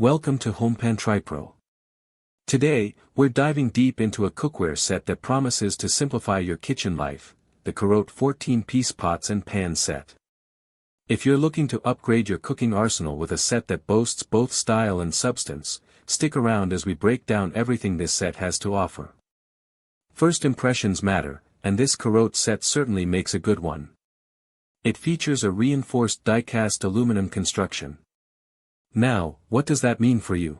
Welcome to HomePan TriPro. Today, we're diving deep into a cookware set that promises to simplify your kitchen life, the CAROTE 14-piece pots and pans set. If you're looking to upgrade your cooking arsenal with a set that boasts both style and substance, stick around as we break down everything this set has to offer. First impressions matter, and this CAROTE set certainly makes a good one. It features a reinforced die-cast aluminum construction. Now, what does that mean for you?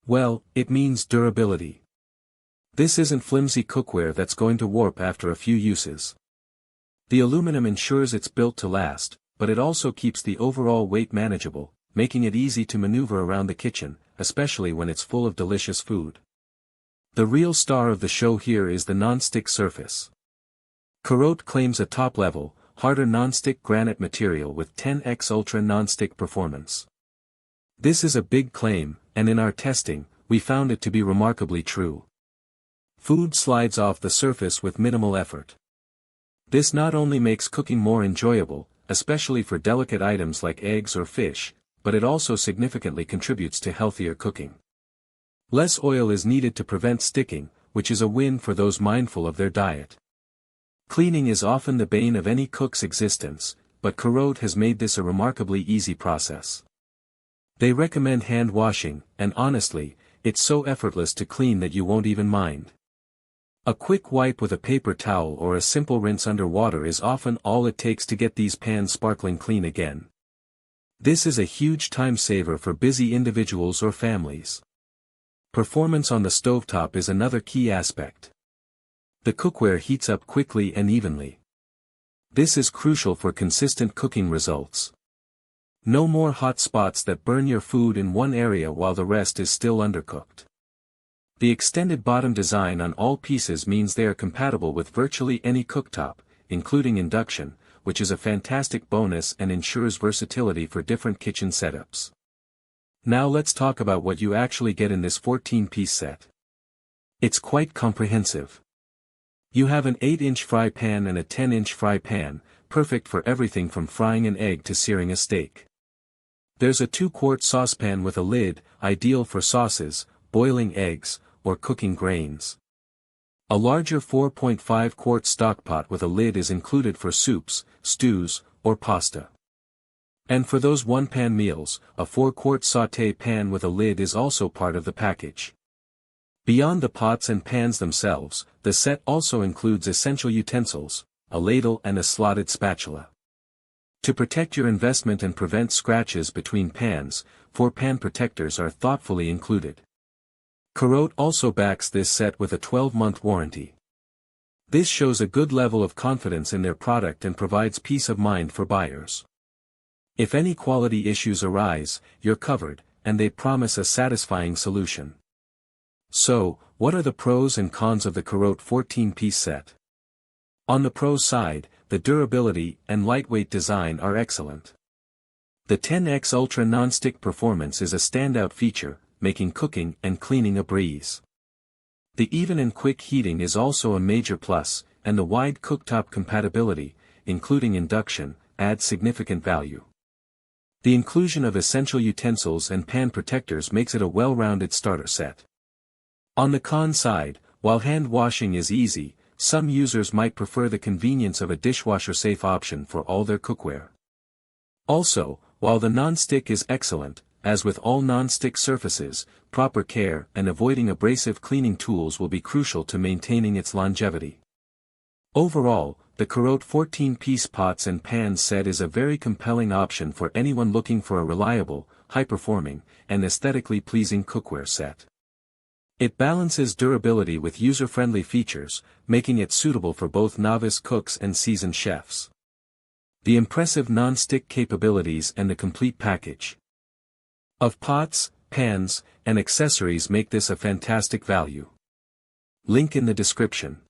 Well, it means durability. This isn't flimsy cookware that's going to warp after a few uses. The aluminum ensures it's built to last, but it also keeps the overall weight manageable, making it easy to maneuver around the kitchen, especially when it's full of delicious food. The real star of the show here is the non-stick surface. CAROTE claims a top-level, harder non-stick granite material with 10x ultra non-stick performance. This is a big claim, and in our testing, we found it to be remarkably true. Food slides off the surface with minimal effort. This not only makes cooking more enjoyable, especially for delicate items like eggs or fish, but it also significantly contributes to healthier cooking. Less oil is needed to prevent sticking, which is a win for those mindful of their diet. Cleaning is often the bane of any cook's existence, but CAROTE has made this a remarkably easy process. They recommend hand washing, and honestly, it's so effortless to clean that you won't even mind. A quick wipe with a paper towel or a simple rinse under water is often all it takes to get these pans sparkling clean again. This is a huge time saver for busy individuals or families. Performance on the stovetop is another key aspect. The cookware heats up quickly and evenly. This is crucial for consistent cooking results. No more hot spots that burn your food in one area while the rest is still undercooked. The extended bottom design on all pieces means they are compatible with virtually any cooktop, including induction, which is a fantastic bonus and ensures versatility for different kitchen setups. Now let's talk about what you actually get in this 14-piece set. It's quite comprehensive. You have an 8-inch fry pan and a 10-inch fry pan, perfect for everything from frying an egg to searing a steak. There's a 2-quart saucepan with a lid, ideal for sauces, boiling eggs, or cooking grains. A larger 4.5-quart stockpot with a lid is included for soups, stews, or pasta. And for those one-pan meals, a 4-quart sauté pan with a lid is also part of the package. Beyond the pots and pans themselves, the set also includes essential utensils, a ladle and a slotted spatula. To protect your investment and prevent scratches between pans, 4 pan protectors are thoughtfully included. CAROTE also backs this set with a 12-month warranty. This shows a good level of confidence in their product and provides peace of mind for buyers. If any quality issues arise, you're covered, and they promise a satisfying solution. So, what are the pros and cons of the CAROTE 14-piece set? On the pros side, the durability and lightweight design are excellent. The 10x Ultra non-stick performance is a standout feature, making cooking and cleaning a breeze. The even and quick heating is also a major plus, and the wide cooktop compatibility, including induction, adds significant value. The inclusion of essential utensils and pan protectors makes it a well-rounded starter set. On the con side, while hand washing is easy, some users might prefer the convenience of a dishwasher-safe option for all their cookware. Also, while the non-stick is excellent, as with all non-stick surfaces, proper care and avoiding abrasive cleaning tools will be crucial to maintaining its longevity. Overall, the CAROTE 14-piece pots and pans set is a very compelling option for anyone looking for a reliable, high-performing, and aesthetically pleasing cookware set. It balances durability with user-friendly features, making it suitable for both novice cooks and seasoned chefs. The impressive non-stick capabilities and the complete package of pots, pans, and accessories make this a fantastic value. Link in the description.